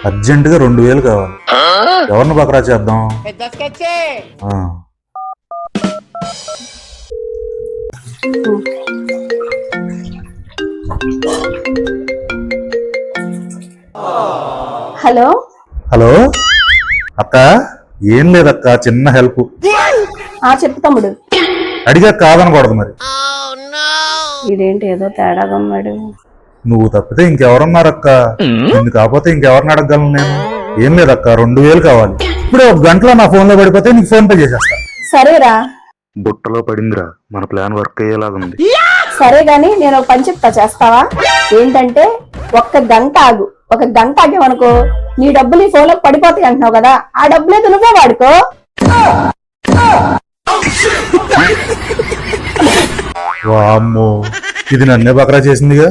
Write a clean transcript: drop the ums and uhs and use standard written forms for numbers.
అర్జెంటుగా 2000 కావాలి. ఎవరిని బకరా చేద్దాం? ఆ. హలో హలో అక్క, ఏం లేదక్క, చిన్న హెల్ప్. చెప్పు తమ్ముడు. అడిగా కాదనకూడదు మరి. ఇదేంటి ఏదో తేడాగా ఉన్నాడు. నువ్వు తప్పితే ఇంకెవరున్నారక్క? నిన్ను కాకపోతే ఇంకెవరిని అడగలను నేను? ఏం లేదక్క, 2000 కావాలి. ఇప్పుడు 1 గంటలో నా ఫోన్ లో పడిపోతే నీకు ఫోన్ పే చేసేస్తా. సరేరా, బుట్టలో పడిందిరా, మన ప్లాన్ వర్క్ అయ్యేలాగుంది. సరే గాని నేను ఒక పని చెప్తా, చేస్తావా? ఏంటంటే 1 గంట ఆగు. 1 గంట ఆగేవనుకో నీ డబ్బులు నీ ఫోన్ లో పడిపోతాయి అంటున్నావు కదా, ఆ డబ్బులే నువ్వే వాడుకో. వామ్మో, ఇది నన్నే బకరా చేసిందిగా.